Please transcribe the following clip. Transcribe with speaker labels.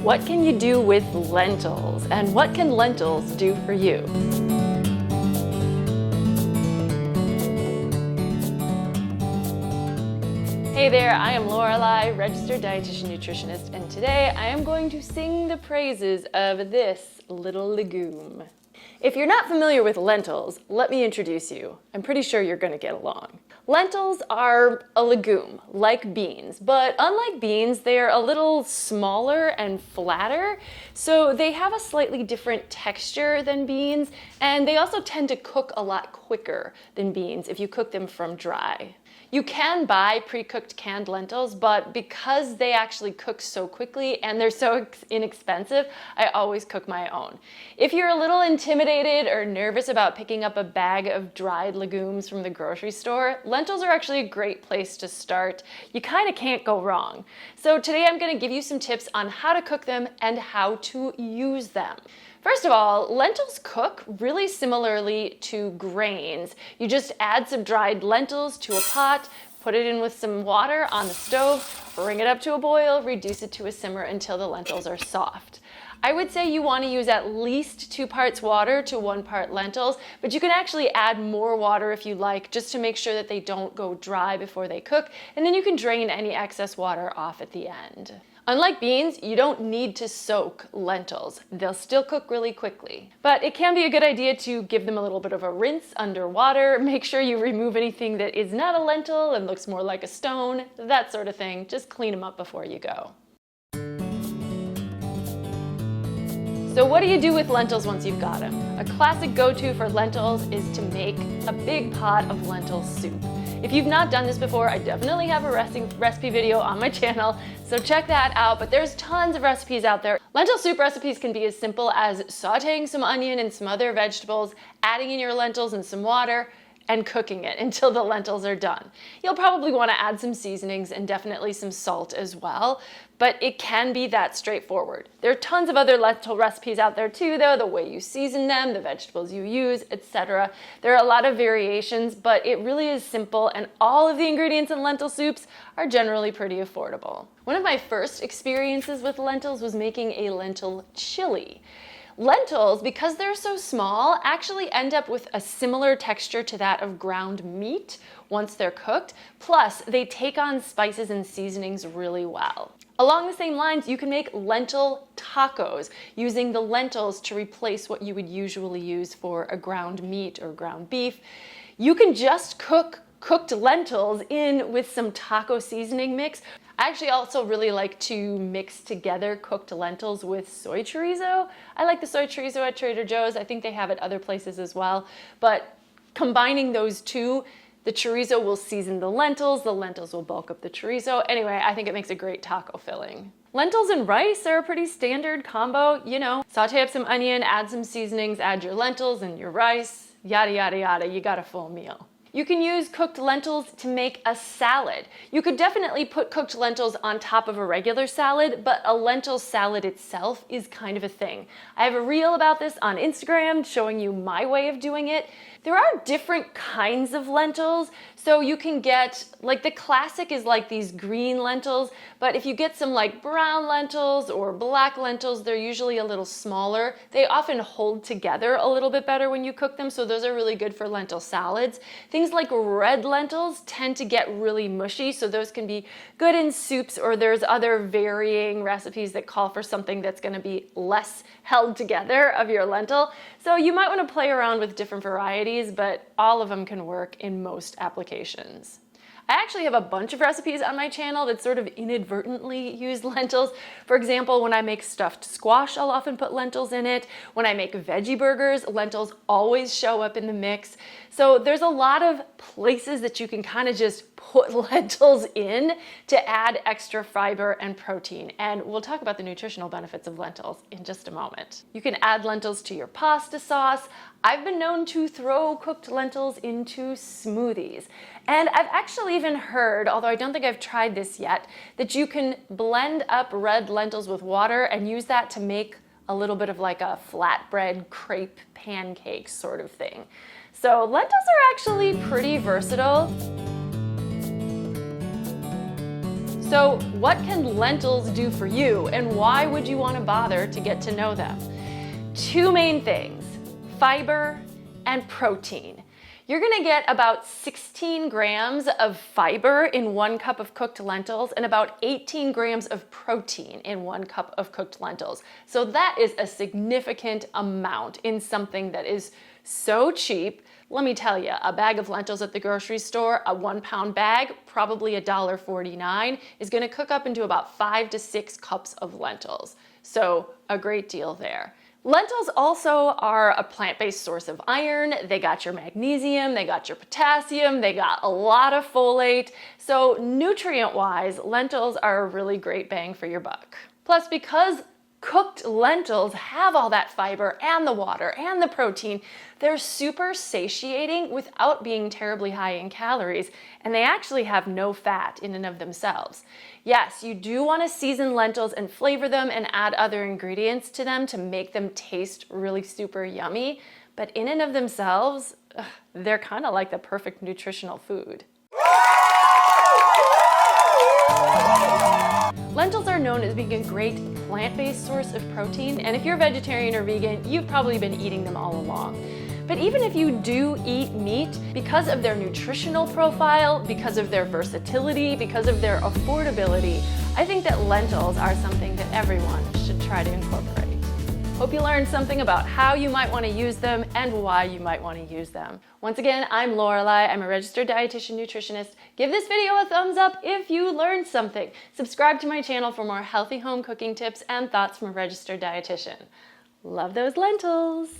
Speaker 1: What can you do with lentils? And what can lentils do for you? Hey there, I am Lorelei, registered dietitian nutritionist, and today I am going to sing the praises of this little legume. If you're not familiar with lentils, let me introduce you. I'm pretty sure you're going to get along. Lentils are a legume, like beans, but unlike beans, they're a little smaller and flatter, so they have a slightly different texture than beans, and they also tend to cook a lot quicker than beans if you cook them from dry. You can buy pre-cooked canned lentils, but because they actually cook so quickly and they're so inexpensive, I always cook my own. If you're a little intimidated or nervous about picking up a bag of dried legumes from the grocery store, lentils are actually a great place to start. You kind of can't go wrong. So today I'm going to give you some tips on how to cook them and how to use them. First of all, lentils cook really similarly to grains. You just add some dried lentils to a pot, put it in with some water on the stove, bring it up to a boil, reduce it to a simmer until the lentils are soft. I would say you want to use at least 2 parts water to 1 part lentils, but you can actually add more water if you like, just to make sure that they don't go dry before they cook, and then you can drain any excess water off at the end. Unlike beans, you don't need to soak lentils. They'll still cook really quickly. But it can be a good idea to give them a little bit of a rinse under water, make sure you remove anything that is not a lentil and looks more like a stone, that sort of thing. Just clean them up before you go. So what do you do with lentils once you've got them? A classic go-to for lentils is to make a big pot of lentil soup. If you've not done this before, I definitely have a recipe video on my channel, so check that out, but there's tons of recipes out there. Lentil soup recipes can be as simple as sauteing some onion and some other vegetables, adding in your lentils and some water, and cooking it until the lentils are done. You'll probably want to add some seasonings and definitely some salt as well, but it can be that straightforward. There are tons of other lentil recipes out there too, though, the way you season them, the vegetables you use, etc. There are a lot of variations, but it really is simple, and all of the ingredients in lentil soups are generally pretty affordable. One of my first experiences with lentils was making a lentil chili. Lentils, because they're so small, actually end up with a similar texture to that of ground meat once they're cooked, plus they take on spices and seasonings really well. Along the same lines, you can make lentil tacos using the lentils to replace what you would usually use for a ground meat or ground beef. You can just cook cooked lentils in with some taco seasoning mix. I actually also really like to mix together cooked lentils with soy chorizo. I like the soy chorizo at Trader Joe's. I think they have it other places as well. But combining those two, the chorizo will season the lentils will bulk up the chorizo. Anyway, I think it makes a great taco filling. Lentils and rice are a pretty standard combo, you know. Saute up some onion, add some seasonings, add your lentils and your rice, yada, yada, yada. You got a full meal. You can use cooked lentils to make a salad. You could definitely put cooked lentils on top of a regular salad, but a lentil salad itself is kind of a thing. I have a reel about this on Instagram showing you my way of doing it. There are different kinds of lentils, so you can get, like the classic is like these green lentils, but if you get some like brown lentils or black lentils, they're usually a little smaller. They often hold together a little bit better when you cook them, so those are really good for lentil salads. Things like red lentils tend to get really mushy, so those can be good in soups, or there's other varying recipes that call for something that's going to be less held together of your lentil. So you might want to play around with different varieties, but all of them can work in most applications. I actually have a bunch of recipes on my channel that sort of inadvertently use lentils. For example, when I make stuffed squash, I'll often put lentils in it. When I make veggie burgers, lentils always show up in the mix. So there's a lot of places that you can kind of just put lentils in to add extra fiber and protein. And we'll talk about the nutritional benefits of lentils in just a moment. You can add lentils to your pasta sauce. I've been known to throw cooked lentils into smoothies. And I've actually even heard, although I don't think I've tried this yet, that you can blend up red lentils with water and use that to make a little bit of like a flatbread crepe pancake sort of thing. So lentils are actually pretty versatile. So what can lentils do for you, and why would you want to bother to get to know them? Two main things: fiber and protein. You're gonna get about 16 grams of fiber in 1 cup of cooked lentils and about 18 grams of protein in 1 cup of cooked lentils. So that is a significant amount in something that is so cheap. Let me tell you, a bag of lentils at the grocery store, a 1-pound bag, probably $1.49, is gonna cook up into about 5 to 6 cups of lentils. So a great deal there. Lentils also are a plant-based source of iron. They got your magnesium, they got your potassium, they got a lot of folate. So nutrient-wise, lentils are a really great bang for your buck. Plus, because cooked lentils have all that fiber and the water and the protein, they're super satiating without being terribly high in calories, and they actually have no fat in and of themselves. Yes, you do want to season lentils and flavor them and add other ingredients to them to make them taste really super yummy, but in and of themselves, they're kind of like the perfect nutritional food. Lentils are known as being a great plant-based source of protein, and if you're vegetarian or vegan, you've probably been eating them all along. But even if you do eat meat, because of their nutritional profile, because of their versatility, because of their affordability, I think that lentils are something that everyone should try to incorporate. Hope you learned something about how you might want to use them and why you might want to use them. Once again, I'm Lorelei. I'm a registered dietitian nutritionist. Give this video a thumbs up if you learned something. Subscribe to my channel for more healthy home cooking tips and thoughts from a registered dietitian. Love those lentils!